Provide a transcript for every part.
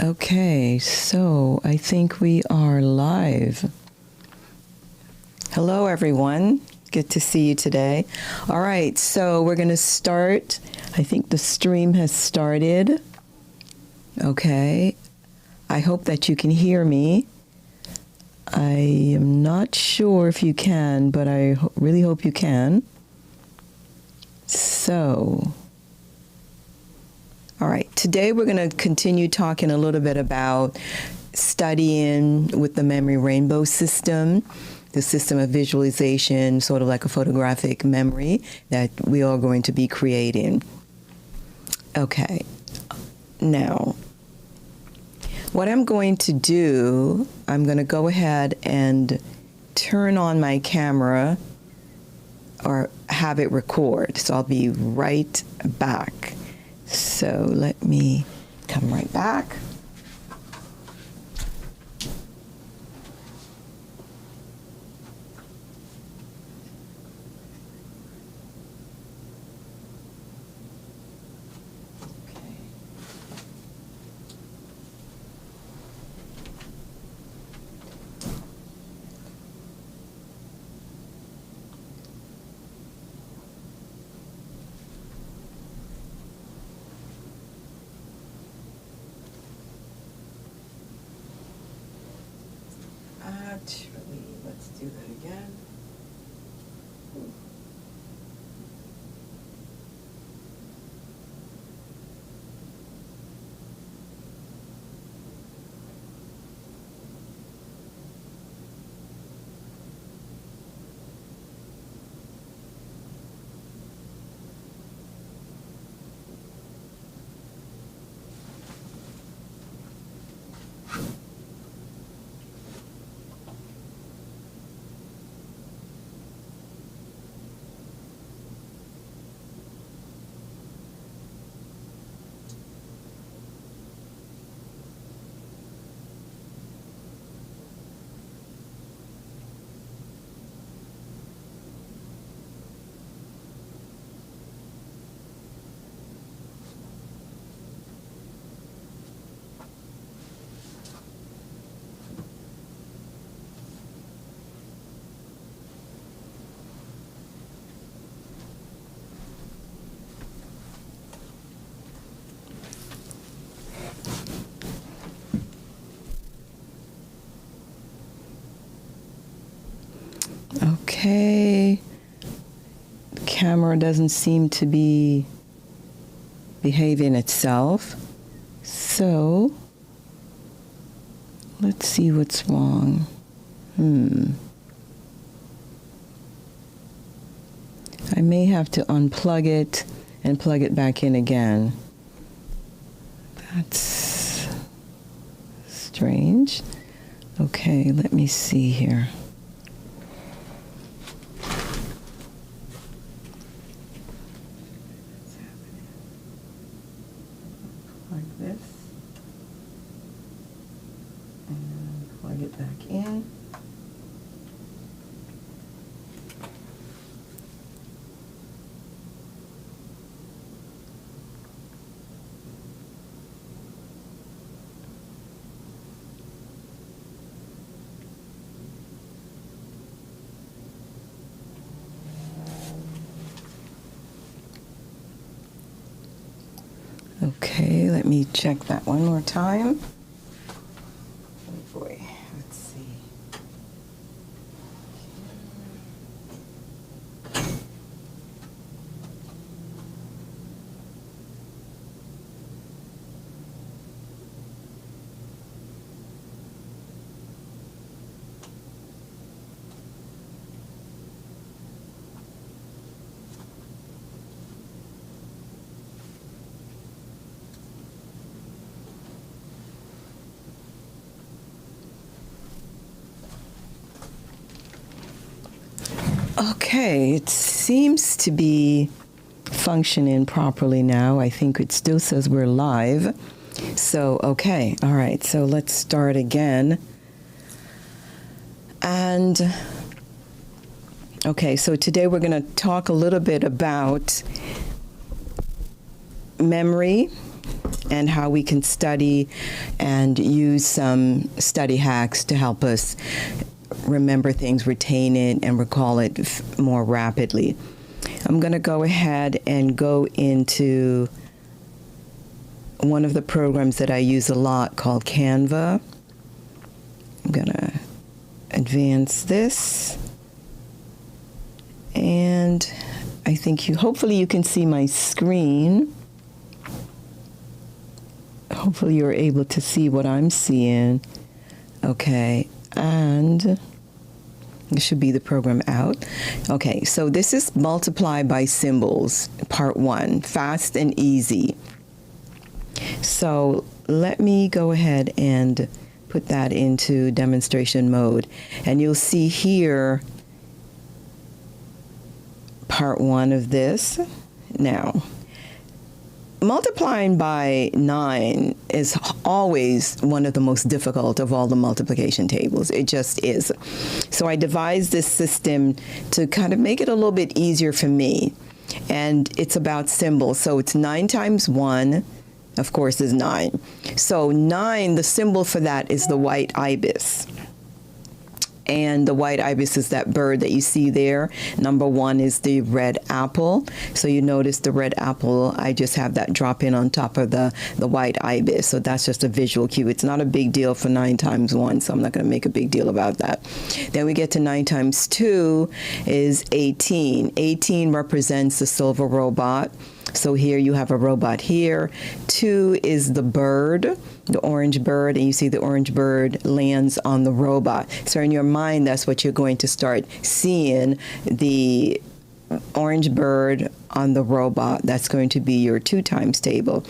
Okay, so I think we are live. Hello, everyone. Good to see you today. All right, so we're going to start. I think the stream has started. Okay. I hope that you can hear me. I am not sure if you can, but I really hope you can. So, all right, today we're going to continue talking a little bit about studying with the memory rainbow system, the system of visualization, sort of like a photographic memory that we are going to be creating. Okay, now, what I'm going to do, I'm going to go ahead and turn on my camera or have it record. So I'll be right back. So let me come right back. Actually, let's do that again. Okay, the camera doesn't seem to be behaving itself, so let's see what's wrong. I may have to unplug it and plug it back in again. That's strange. Okay, let me see here. Okay, let me check that one more time. Oh boy, let's see. Okay, it seems to be functioning properly now. I think it still says we're live. So, okay, all right, so let's start again. And, okay, so today we're going to talk a little bit about memory and how we can study and use some study hacks to help us remember things, retain it, and recall it more rapidly. I'm going to go ahead and go into one of the programs that I use a lot called Canva. I'm going to advance this. And I think hopefully you can see my screen. Hopefully you're able to see what I'm seeing. Okay, and it should be the program out. Okay, so this is multiply by symbols, part 1, fast and easy. So let me go ahead and put that into demonstration mode. And you'll see here part 1 of this. Now, multiplying by 9 is always one of the most difficult of all the multiplication tables. It just is. So I devised this system to kind of make it a little bit easier for me. And it's about symbols. So it's 9 times 1, of course, is 9. So 9, the symbol for that is the white ibis. And the white ibis is that bird that you see there. Number 1 is the red apple. So you notice the red apple, I just have that drop in on top of the white ibis. So that's just a visual cue. It's not a big deal for 9 times 1, so I'm not going to make a big deal about that. Then we get to 9 times 2 is 18. 18 represents the silver robot. So here you have a robot here. 2 is the bird, the orange bird, and you see the orange bird lands on the robot. So in your mind, that's what you're going to start seeing, the orange bird on the robot. That's going to be your 2 times table.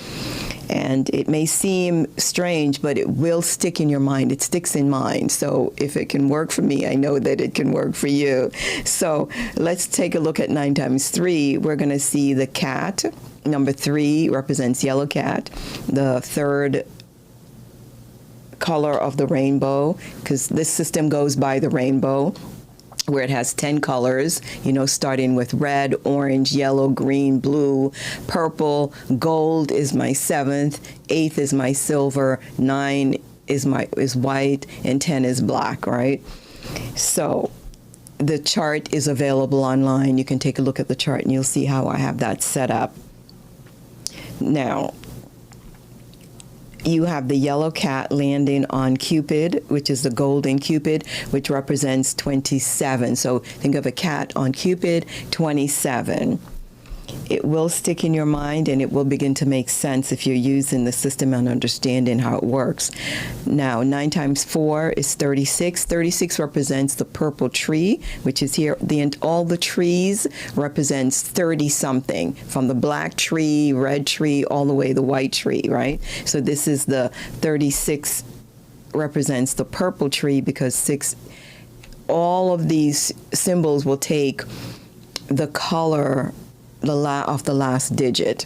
And it may seem strange, but it will stick in your mind. It sticks in mind. So if it can work for me, I know that it can work for you. So let's take a look at 9 times 3. We're going to see the cat. Number 3 represents yellow cat. The third color of the rainbow, because this system goes by the rainbow, where it has 10 colors, starting with red, orange, yellow, green, blue, purple. Gold is my 7th, 8th is my silver, 9 is white, and 10 is black, right? So the chart is available online. You can take a look at the chart and you'll see how I have that set up. Now, you have the yellow cat landing on Cupid, which is the golden Cupid, which represents 27. So think of a cat on Cupid, 27. It will stick in your mind and it will begin to make sense if you're using the system and understanding how it works. Now, 9 times 4 is 36. 36 represents the purple tree, which is here. All the trees represents 30-something, from the black tree, red tree, all the way the white tree, right? So this is the 36 represents the purple tree, because 6, all of these symbols will take the color of the last digit.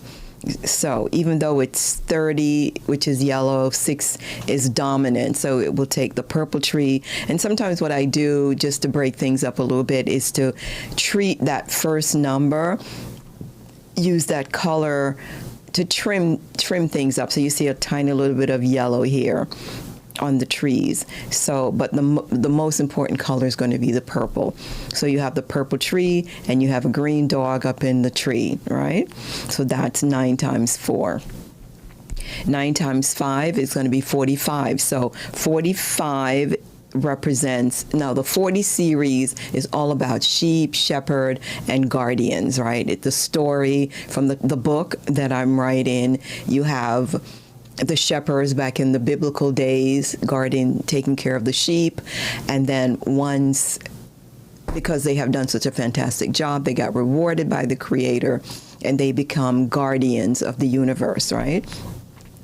So even though it's 30, which is yellow, 6 is dominant, so it will take the purple tree. And sometimes what I do, just to break things up a little bit, is to treat that first number, use that color to trim things up. So you see a tiny little bit of yellow here on the trees. So, but the most important color is going to be the purple. So you have the purple tree and you have a green dog up in the tree, right? So that's 9 times 4. 9 times 5 is going to be 45. So 45 represents, now the 40 series is all about sheep, shepherd, and guardians, right? It's the story from the book that I'm writing. You have the shepherds back in the biblical days, taking care of the sheep, and then once, because they have done such a fantastic job, they got rewarded by the Creator, and they become guardians of the universe, right?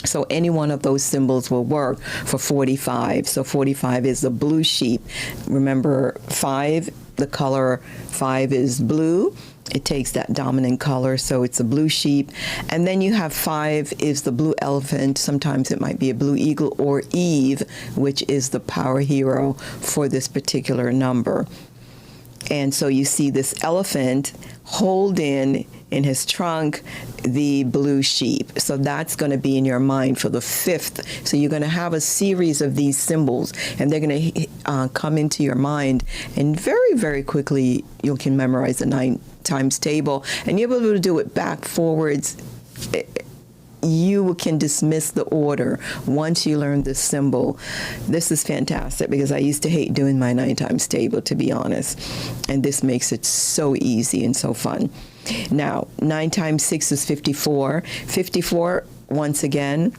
So any one of those symbols will work for 45. So 45 is the blue sheep. Remember, 5, the color 5 is blue. It takes that dominant color, so it's a blue sheep. And then you have 5 is the blue elephant. Sometimes it might be a blue eagle, or Eve, which is the power hero for this particular number. And so you see this elephant holding in his trunk the blue sheep. So that's going to be in your mind for the 5th. So you're going to have a series of these symbols, and they're going to come into your mind, and very, very quickly you can memorize the 9 times table, and you'll be able to do it back, forwards. You can dismiss the order once you learn this symbol. This is fantastic because I used to hate doing my 9 times table, to be honest. And this makes it so easy and so fun. Now, 9 times 6 is 54. 54, once again,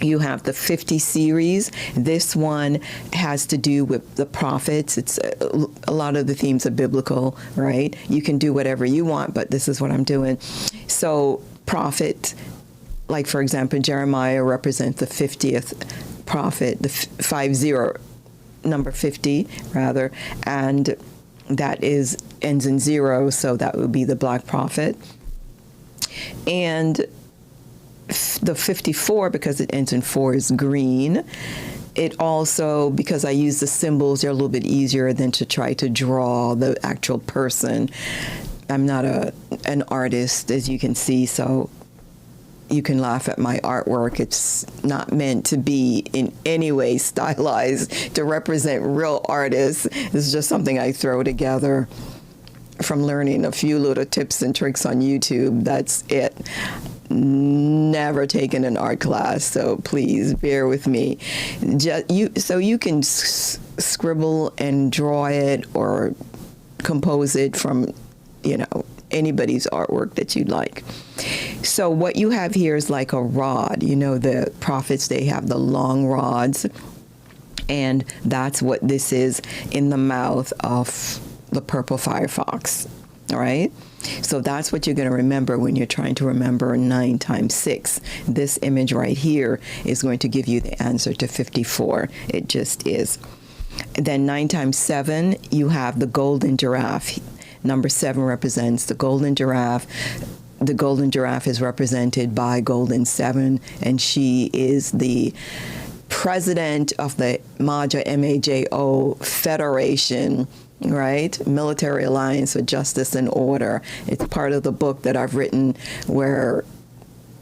you have the 50 series. This one has to do with the prophets. It's a lot of the themes are biblical, right? You can do whatever you want, but this is what I'm doing. So, prophet. Like, for example, Jeremiah represents the 50th prophet, the 50, number 50, rather, and that ends in 0, so that would be the black prophet. And the 54, because it ends in 4, is green. It also, because I use the symbols, they're a little bit easier than to try to draw the actual person. I'm not an artist, as you can see, so you can laugh at my artwork. It's not meant to be in any way stylized to represent real artists. It's just something I throw together from learning a few little tips and tricks on YouTube. That's it. Never taken an art class, so please bear with me. So you can scribble and draw it or compose it from, anybody's artwork that you'd like. So what you have here is like a rod. The prophets, they have the long rods, and that's what this is in the mouth of the purple firefox. All right? So that's what you're going to remember when you're trying to remember 9 times 6. This image right here is going to give you the answer to 54. It just is. And then 9 times 7, you have the golden giraffe. Number 7 represents the golden giraffe. The golden giraffe is represented by Golden 7, and she is the president of the MAJO, M-A-J-O Federation, right? Military Alliance for Justice and Order. It's part of the book that I've written where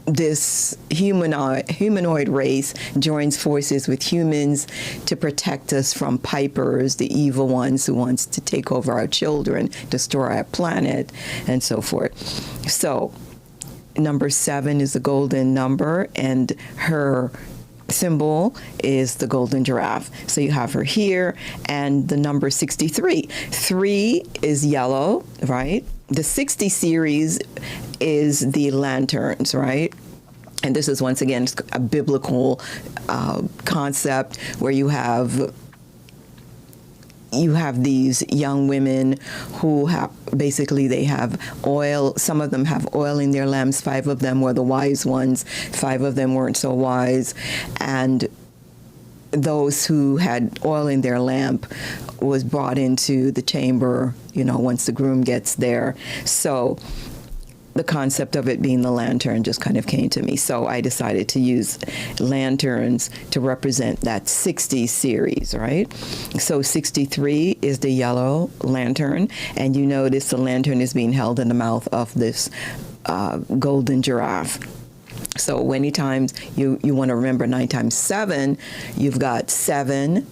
this humanoid race joins forces with humans to protect us from Pipers, the evil ones who wants to take over our children, destroy our planet, and so forth. So, number 7 is the golden number, and her symbol is the golden giraffe. So you have her here, and the number 63. 3 is yellow, right? The 60 series is the lanterns, right? And this is, once again, a biblical concept where you have these young women who have, basically they have oil. Some of them have oil in their lamps. 5 of them were the wise ones. 5 of them weren't so wise. And those who had oil in their lamp was brought into the chamber, once the groom gets there. So the concept of it being the lantern just kind of came to me. So I decided to use lanterns to represent that 60 series, right? So 63 is the yellow lantern, and you notice the lantern is being held in the mouth of this golden giraffe. So many times you want to remember 9 times 7, you've got 7,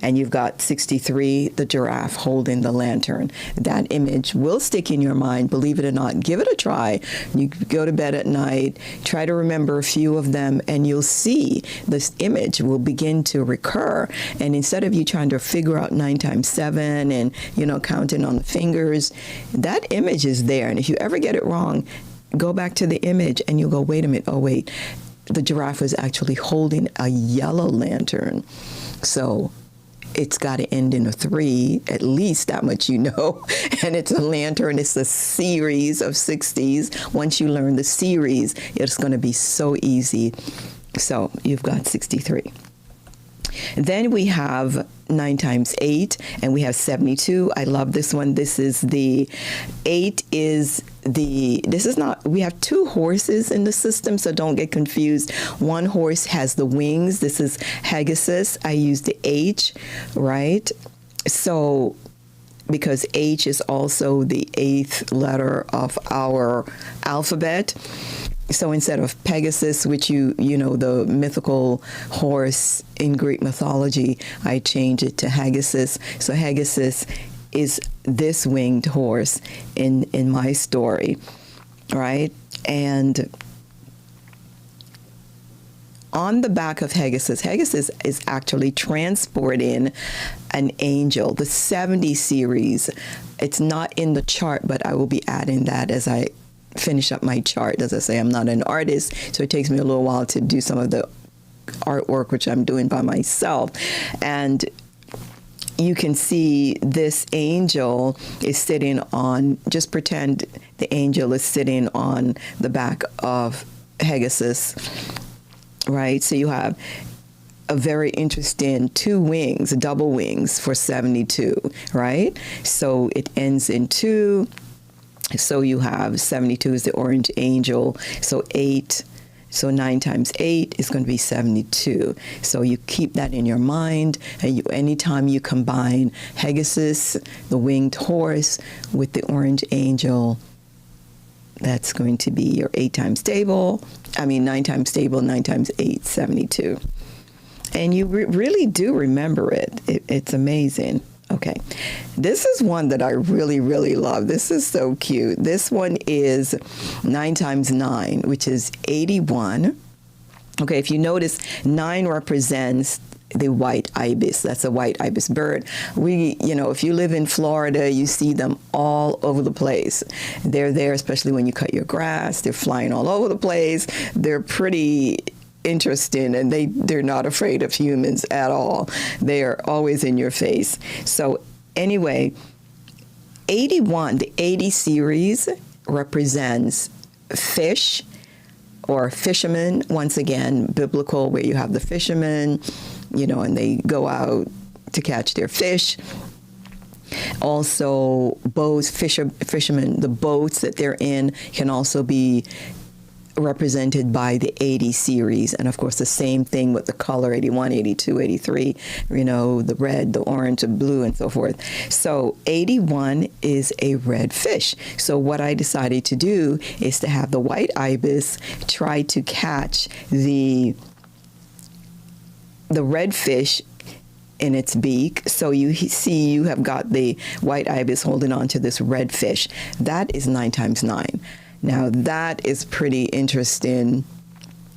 and you've got 63, the giraffe holding the lantern. That image will stick in your mind, believe it or not. Give it a try. You go to bed at night, try to remember a few of them, and you'll see this image will begin to recur. And instead of you trying to figure out 9 times 7 and, counting on the fingers, that image is there. And if you ever get it wrong, go back to the image and you'll go, wait a minute, oh wait, the giraffe was actually holding a yellow lantern. So it's got to end in a 3, at least that much And it's a lantern. It's a series of 60s. Once you learn the series, it's going to be so easy. So you've got 63. Then we have 9 times 8, and we have 72. I love this one. This is the 8 is the, this is not, we have 2 horses in the system, so don't get confused. One horse has the wings. This is Pegasus. I use the H, right? So because H is also the 8th letter of our alphabet. So instead of Pegasus, which you know, the mythical horse in Greek mythology, I changed it to Pegasus. So Pegasus is this winged horse in my story, right? And on the back of Pegasus is actually transporting an angel, the 70 series. It's not in the chart, but I will be adding that as I finish up my chart. As I say, I'm not an artist, so it takes me a little while to do some of the artwork, which I'm doing by myself. And you can see this angel is sitting on, just pretend the angel is sitting on the back of Pegasus, right? So you have a very interesting 2 wings, double wings for 72, right? So it ends in 2. So you have 72 is the orange angel. So 8. So 9 times 8 is going to be 72. So you keep that in your mind, and anytime you combine Pegasus, the winged horse, with the orange angel, that's going to be your 9 times stable, 9 times 8, 72. And you really do remember it. It's amazing. Okay, this is one that I really, really love. This is so cute. This one is 9 times 9, which is 81. Okay, if you notice, 9 represents the white ibis. That's a white ibis bird. If you live in Florida, you see them all over the place. They're there, especially when you cut your grass. They're flying all over the place. They're pretty interesting, and they're not afraid of humans at all. They are always in your face. So anyway, 81, the 80 series represents fish or fishermen. Once again, biblical, where you have the fishermen, and they go out to catch their fish. Also, boats, fishermen, the boats that they're in can also be represented by the 80 series. And of course, the same thing with the color, 81, 82, 83, the red, the orange, the blue, and so forth. So 81 is a red fish. So what I decided to do is to have the white ibis try to catch the red fish in its beak. So you see you have got the white ibis holding on to this red fish. That is 9 times 9. Now that is pretty interesting,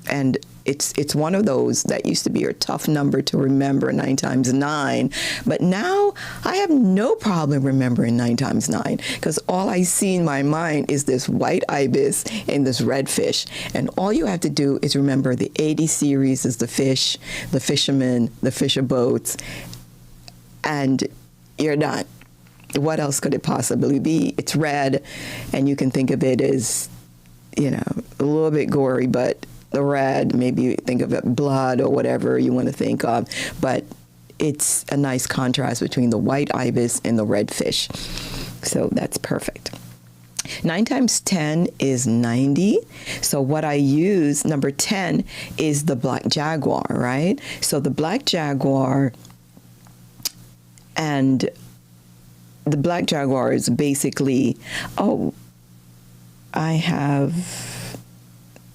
and it's one of those that used to be a tough number to remember, 9 times 9. But now I have no problem remembering 9 times 9, because all I see in my mind is this white ibis and this red fish. And all you have to do is remember the 80 series is the fish, the fishermen, the fisher boats, and you're done. What else could it possibly be? It's red, and you can think of it as, a little bit gory, but the red, maybe you think of it blood or whatever you want to think of, but it's a nice contrast between the white ibis and the red fish. So that's perfect. 9 times 10 is 90. So what I use, number 10, is the black jaguar, right? So the black jaguar, and the black jaguar is basically,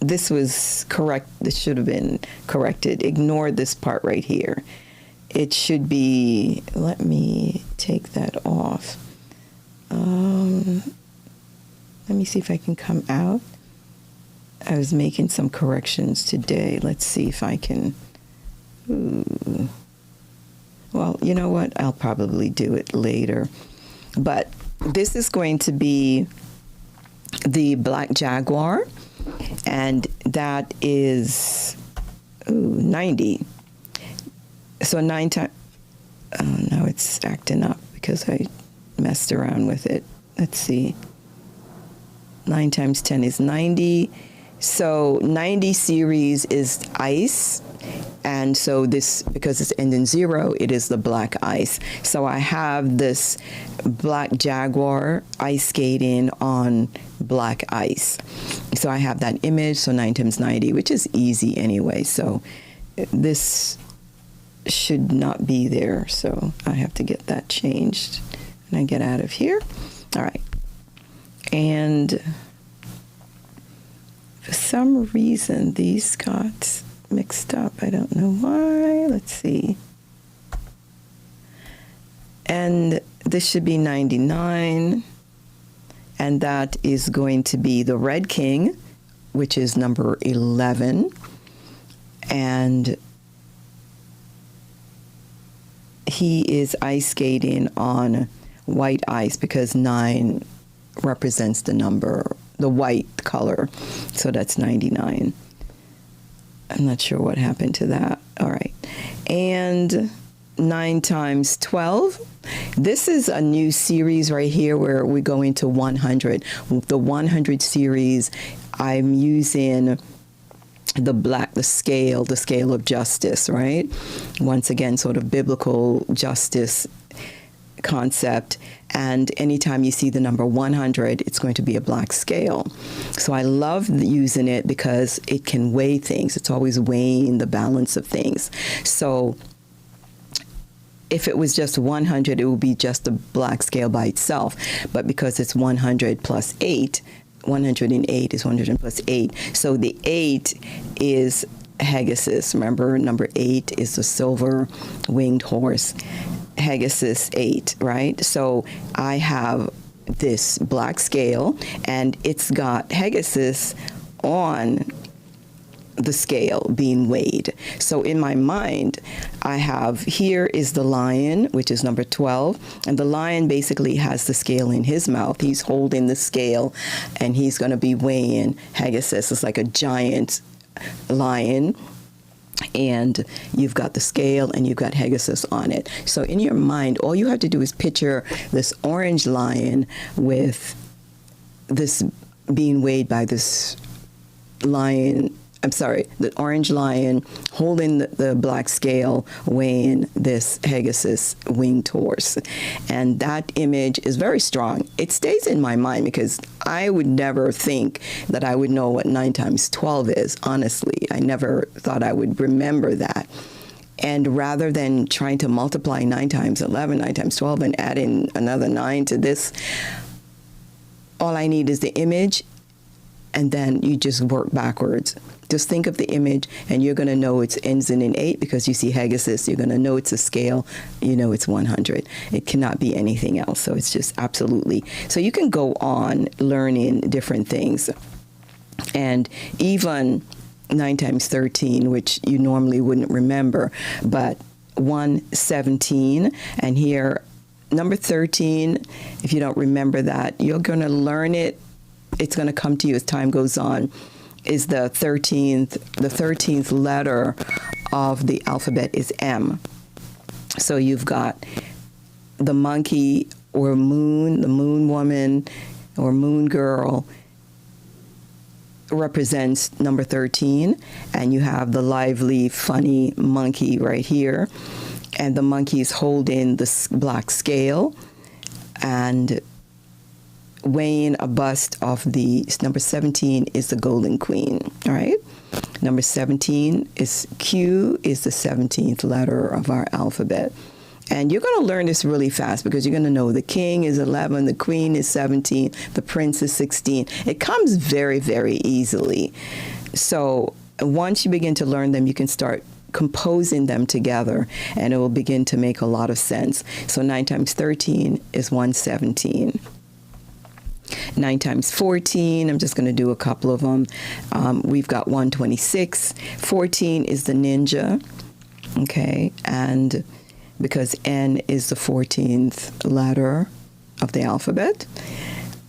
this was correct. This should have been corrected. Ignore this part right here. It should be, let me take that off. Let me see if I can come out. I was making some corrections today. Let's see if I can. Well, you know what? I'll probably do it later. But this is going to be the black jaguar, and that is 90. So 9 times, now it's acting up because I messed around with it. Let's see. 9 times 10 is 90. So 90 series is ice. And so this, because it's ending 0, it is the black ice. So I have this black jaguar ice skating on black ice. So I have that image, so 9 times 90, which is easy anyway. So this should not be there. So I have to get that changed. And I get out of here. All right. And for some reason, these got mixed up. I don't know why. Let's see. And this should be 99. And that is going to be the Red King, which is number 11. And he is ice skating on white ice because 9 represents the number, the white color. So that's 99. I'm not sure what happened to that. All right. And 9 times 12. This is a new series right here where we go into 100. The 100 series, I'm using the scale of justice, right? Once again, sort of biblical justice concept. And anytime you see the number 100, it's going to be a black scale. So I love using it because it can weigh things. It's always weighing the balance of things. So if it was just 100, it would be just a black scale by itself. But because it's 100 plus 8, 108 is 100 plus 8. So the 8 is Pegasus. Remember, number 8 is the silver winged horse. Pegasus 8, right? So I have this black scale, and it's got Pegasus on the scale being weighed. So in my mind, I have here is the lion, which is number 12, and the lion basically has the scale in his mouth. He's holding the scale, and he's going to be weighing Pegasus. It's like a giant lion, and you've got the scale and you've got Pegasus on it. So in your mind, all you have to do is picture this orange lion with this being weighed by this lion. I'm sorry, the orange lion holding the black scale, weighing this Pegasus winged horse. And that image is very strong. It stays in my mind because I would never think that I would know what 9 times 12 is, honestly. I never thought I would remember that. And rather than trying to multiply 9 times 11, 9 times 12, and add in another 9 to this, all I need is the image, and then you just work backwards. Just think of the image, and you're going to know it ends in an 8 because you see Pegasus. You're going to know it's a scale. You know it's 100. It cannot be anything else. So it's just absolutely. So you can go on learning different things. And even 9 times 13, which you normally wouldn't remember, but 117. And here, number 13, if you don't remember that, you're going to learn it. It's going to come to you as time goes on. Is the 13th letter of the alphabet is M. So you've got the monkey or moon, the moon woman or moon girl represents number 13, and you have the lively, funny monkey right here, and the monkey is holding the black scale and weighing a bust of the number 17 is the golden queen. All right, number 17 is Q, is the 17th letter of our alphabet. And you're going to learn this really fast because you're going to know the king is 11, the queen is 17, the prince is 16. It comes very, very easily. So once you begin to learn them, you can start composing them together, and it will begin to make a lot of sense. So 9 times 13 is 117. 9 times 14, I'm just going to do a couple of them. We've got 126. 14 is the ninja, okay? And because N is the 14th letter of the alphabet.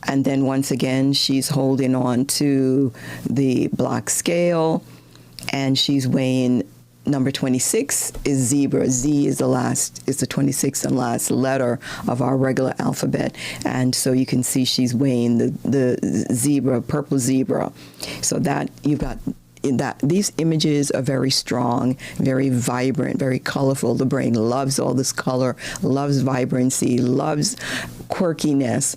And then once again, she's holding on to the black scale, and she's weighing. Number 26 is zebra. Z is the 26th and last letter of our regular alphabet. And so you can see she's weighing the zebra, purple zebra. So that you've got that. These images are very strong, very vibrant, very colorful. The brain loves all this color, loves vibrancy, loves quirkiness.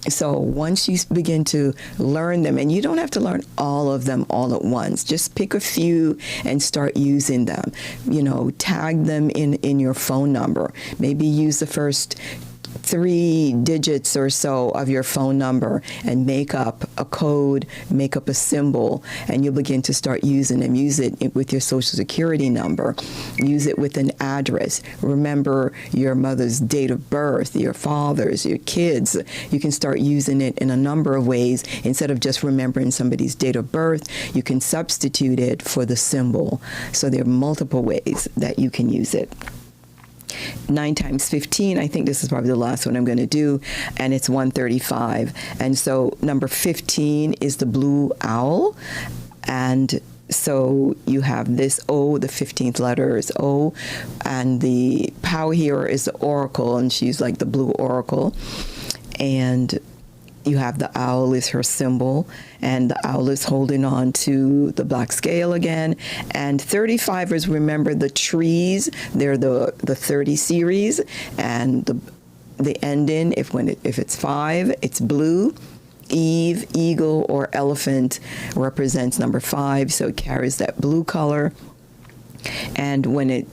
So once you begin to learn them, and you don't have to learn all of them all at once, just pick a few and start using them. You know, tag them in your phone number. Maybe use the first 3 digits or so of your phone number and make up a code, make up a symbol, and you'll begin to start using them. Use it with your social security number. Use it with an address. Remember your mother's date of birth, your father's, your kids. You can start using it in a number of ways. Instead of just remembering somebody's date of birth, you can substitute it for the symbol. So there are multiple ways that you can use it. 9 times 15, I think this is probably the last one I'm going to do, and it's 135. And so number 15 is the blue owl, and so you have this O, the 15th letter is O, and the power here is the oracle, and she's like the blue oracle. And you have the owl is her symbol, and the owl is holding on to the black scale again. And 35ers, remember the trees, they're the 30 series, and the ending, if it's 5, it's blue. Eve, eagle, or elephant represents number 5, so it carries that blue color. And when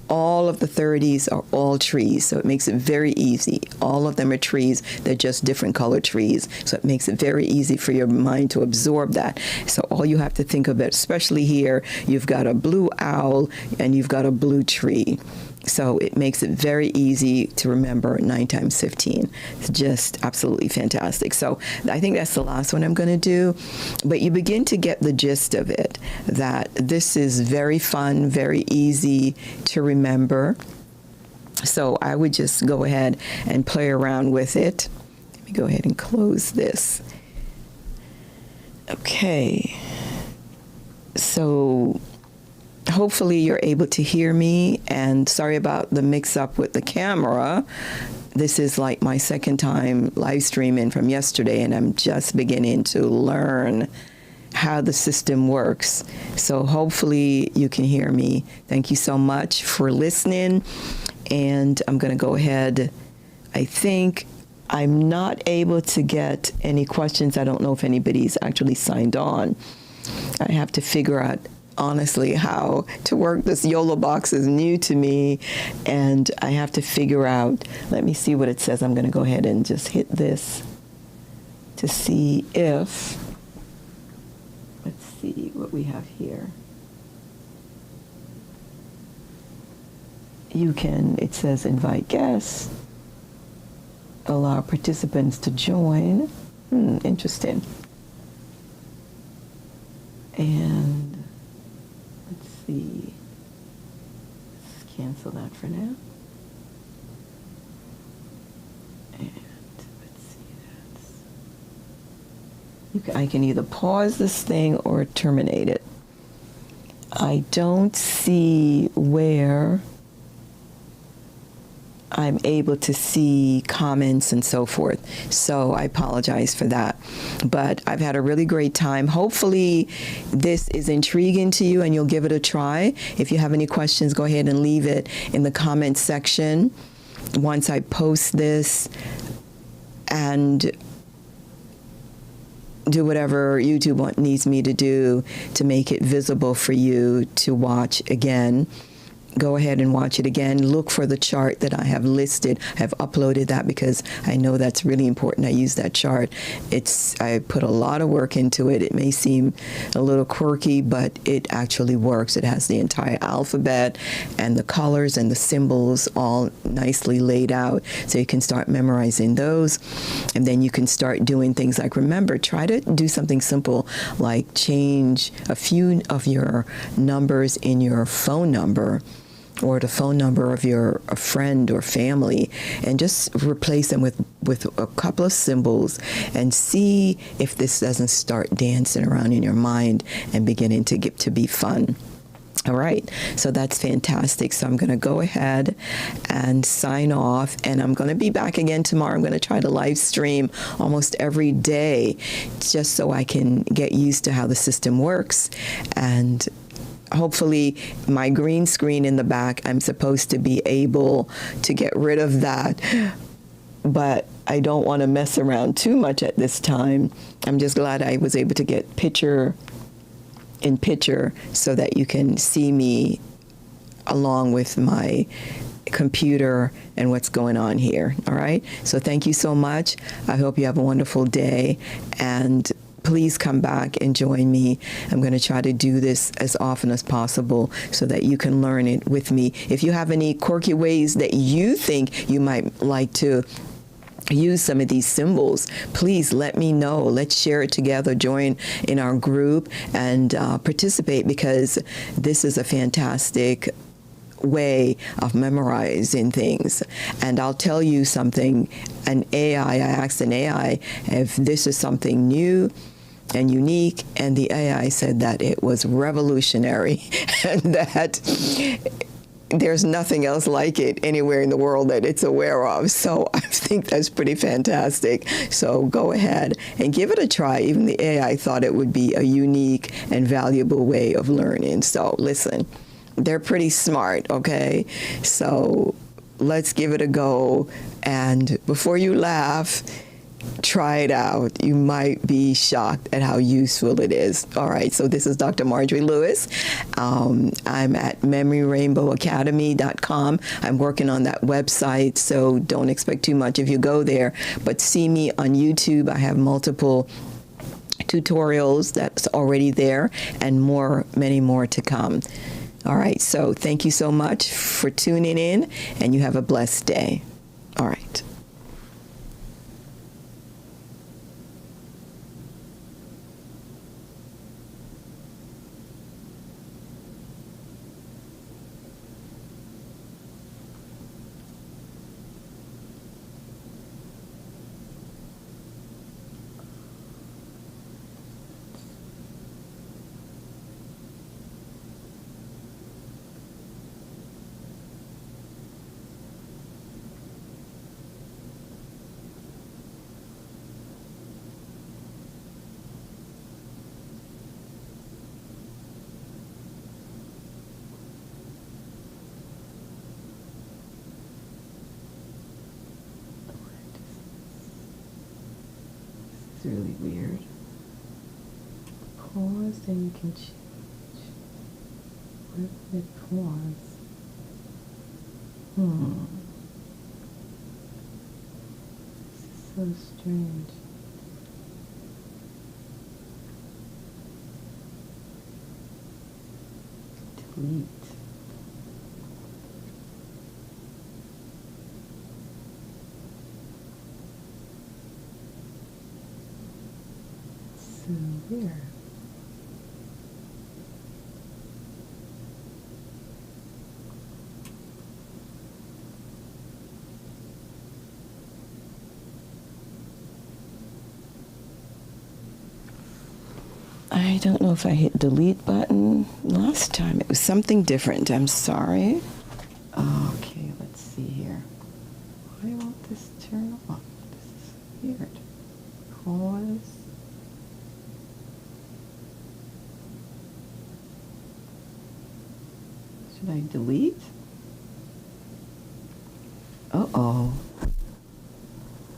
all of the 30s are all trees, so it makes it very easy. All of them are trees. They're just different color trees, so it makes it very easy for your mind to absorb that. So all you have to think of it, especially here, you've got a blue owl and you've got a blue tree. So it makes it very easy to remember 9 times 15. It's just absolutely fantastic. So I think that's the last one I'm going to do. But you begin to get the gist of it, that this is very fun, very easy to remember. So I would just go ahead and play around with it. Let me go ahead and close this. Okay. So hopefully you're able to hear me, and sorry about the mix-up with the camera. This is like my second time live streaming from yesterday, and I'm just beginning to learn how the system works. So hopefully you can hear me. Thank you so much for listening, and I'm going to go ahead. I think I'm not able to get any questions. I don't know if anybody's actually signed on. I have to figure out honestly how to work this YOLO box is new to me, and I have to figure out, let me see what it says. I'm going to go ahead and just hit this to see if, let's see what we have here. You can, it says invite guests, allow participants to join. Interesting. And let's see. Let's cancel that for now. And let's see. I can either pause this thing or terminate it. I don't see where I'm able to see comments and so forth. So I apologize for that. But I've had a really great time. Hopefully this is intriguing to you and you'll give it a try. If you have any questions, go ahead and leave it in the comments section once I post this, and do whatever YouTube needs me to do to make it visible for you to watch again. Go ahead and watch it again. Look for the chart that I have listed. I have uploaded that because I know that's really important. I use that chart. I put a lot of work into it. It may seem a little quirky, but it actually works. It has the entire alphabet and the colors and the symbols all nicely laid out. So you can start memorizing those. And then you can start doing things like, remember, try to do something simple like change a few of your numbers in your phone number, or the phone number of a friend or family, and just replace them with a couple of symbols, and see if this doesn't start dancing around in your mind and beginning to get to be fun. All right, so that's fantastic. So I'm going to go ahead and sign off, and I'm going to be back again tomorrow. I'm going to try to live stream almost every day just so I can get used to how the system works. And hopefully my green screen in the back, I'm supposed to be able to get rid of that, but I don't want to mess around too much at this time. I'm just glad I was able to get picture in picture so that you can see me along with my computer and what's going on here. All right. So thank you so much. I hope you have a wonderful day, and please come back and join me. I'm going to try to do this as often as possible so that you can learn it with me. If you have any quirky ways that you think you might like to use some of these symbols, please let me know. Let's share it together. Join in our group and participate, because this is a fantastic way of memorizing things. And I'll tell you something, I asked an AI if this is something new and unique, and the AI said that it was revolutionary and that there's nothing else like it anywhere in the world that it's aware of. So I think that's pretty fantastic. So go ahead and give it a try. Even the AI thought it would be a unique and valuable way of learning. So listen, they're pretty smart, okay? So let's give it a go. And before you laugh, try it out. You might be shocked at how useful it is. All right, so this is Dr. Marjorie Lewis. I'm at memoryrainbowacademy.com. I'm working on that website, so don't expect too much if you go there. But see me on YouTube. I have multiple tutorials that's already there, and many more to come. All right, so thank you so much for tuning in, and you have a blessed day. All right. Really weird. Pause, then you can change. Where did it pause? This is so strange. Delete. So weird. I don't know if I hit delete button last time. It was something different. I'm sorry. Okay, let's see here. Why won't this turn off? This is weird. Pause. Should I delete? Uh-oh.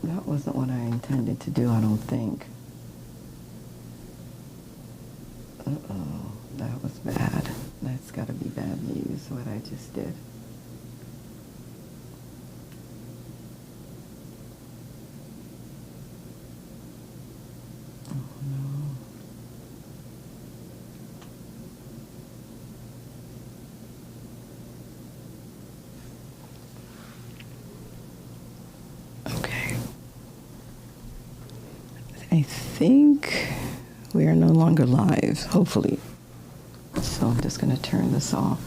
That wasn't what I intended to do, I don't think. Uh-oh, that was bad. That's got to be bad news, what I just did. Oh, no. Okay. I think we are no longer live, hopefully. So I'm just going to turn this off.